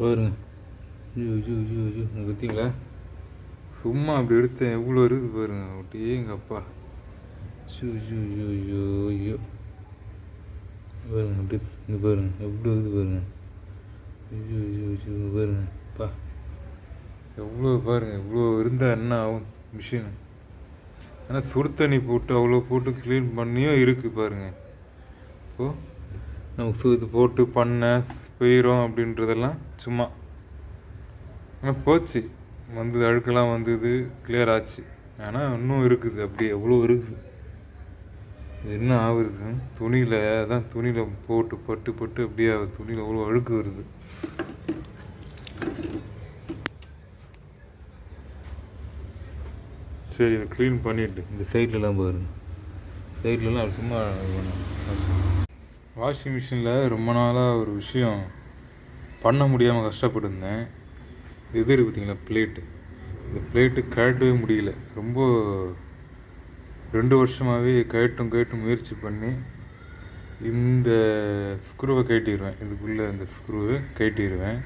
பாருங்க. ஐயோ ஐயோ ஐயோ ஐயோ பார்த்தீங்களா? சும்மா அப்படி எடுத்தேன், எவ்வளோ இருக்குது பாருங்க. அப்படியே எங்கள் அப்பா ஐயோ ஐயோ ஐயோ ஐயோ ஐயோ பாருங்க. அப்படி இங்கே பாருங்க, எவ்வளோ இருக்குது பாருங்க. ஐயோ ஐயோ ஐயோ பாருங்க அப்பா, எவ்வளோ பாருங்க. இவ்வளோ இருந்தால் என்ன ஆகும் மிஷினு? ஆனால் சுடு தண்ணி போட்டு அவ்வளோ போட்டு க்ளீன் பண்ணியும் இருக்குது பாருங்கள். இப்போது நம்ம இது போட்டு பண்ண போயிடும் அப்படின்றதெல்லாம் சும்மா. ஆனால் போச்சு, வந்தது அழுக்கெல்லாம் வந்தது, கிளியர் ஆச்சு. ஆனால் இன்னும் இருக்குது, அப்படியே எவ்வளோ இருக்குது. என்ன ஆகுறது துணியில்? அதான் துணியில் போட்டு பட்டு பட்டு அப்படியே ஆகுது. துணியில் அவ்வளோ அழுக்கு வருது. சரி, இதை க்ளீன் பண்ணிவிட்டு இந்த சைட்லலாம் பாருங்க, சைட்லலாம் அது சும்மா. வாஷிங் மிஷினில் ரொம்ப நாளாக ஒரு விஷயம் பண்ண முடியாமல் கஷ்டப்பட்டுருந்தேன். இது இருக்குது பார்த்தீங்களா, பிளேட்டு. இந்த பிளேட்டு கழட்டவே முடியல. ரொம்ப 2 வருஷமாகவே கழட்டும் முயற்சி பண்ணி இந்த ஸ்க்ரூவை கழட்டிடுவேன், இதுக்குள்ளே இந்த ஸ்க்ரூவை கழட்டிடுவேன்.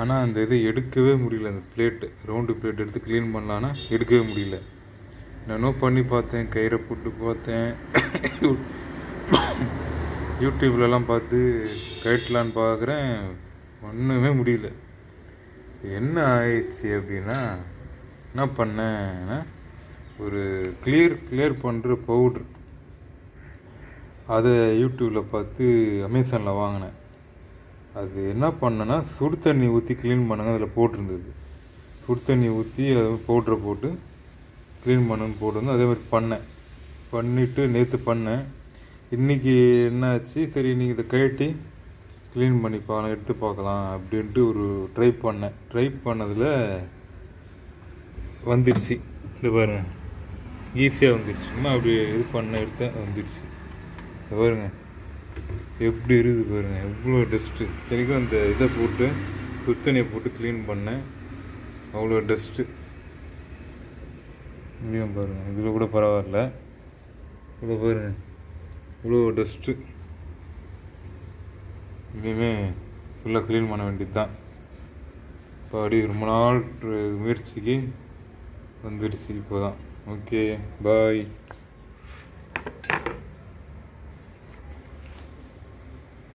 ஆனால் அந்த இதை எடுக்கவே முடியல. அந்த பிளேட்டு, ரவுண்டு பிளேட் எடுத்து க்ளீன் பண்ணலான்னா எடுக்கவே முடியல. நானும் பண்ணி பார்த்தேன், கயிறை போட்டு பார்த்தேன், யூடியூப்லலாம் பார்த்து கழட்டலான்னு பார்க்குறேன், ஒன்றுமே முடியல. என்ன ஆயிடுச்சு அப்படின்னா, என்ன பண்ணேன்னா ஒரு கிளியர் பண்ணுற பவுட்ரு, அதை யூடியூப்பில் பார்த்து அமேசானில் வாங்கினேன். அது என்ன பண்ணேன்னா, சுடு தண்ணி ஊற்றி க்ளீன் பண்ணுங்க அதில் போட்டிருந்தது. சுடு தண்ணி ஊற்றி அதை பவுட்ரை போட்டு க்ளீன் பண்ணுன்னு போட்டிருந்தேன். அதே மாதிரி பண்ணிவிட்டு நேற்று பண்ணேன். இன்றைக்கி என்னாச்சு, சரி இன்றைக்கி இதை கழட்டி க்ளீன் பண்ணி எடுத்து பார்க்கலாம் அப்படின்ட்டு ஒரு ட்ரை பண்ணதில் வந்துடுச்சு. இது பாருங்க, ஈஸியாக வந்துடுச்சு. சும்மா அப்படி இது எடுத்தேன், வந்துடுச்சு. இது பாருங்க எப்படி இருக்குது பாருங்க, எவ்வளோ டஸ்ட்டு. எனக்கும் அந்த இதை போட்டு சுத்தணியை போட்டு க்ளீன் பண்ணேன், அவ்வளோ டஸ்ட்டு. இங்கேயும் பாருங்கள், இதில் கூட பரவாயில்ல. இவ்வளோ பாருங்கள், இவ்வளோ டஸ்ட்டு. இனிமேல் ஃபுல்லாக க்ளீன் பண்ண வேண்டியது தான். இப்போ அப்படி ரொம்ப நாள் முயற்சிக்கு வந்துடுச்சு இப்போ தான். ஓகே, பாய்.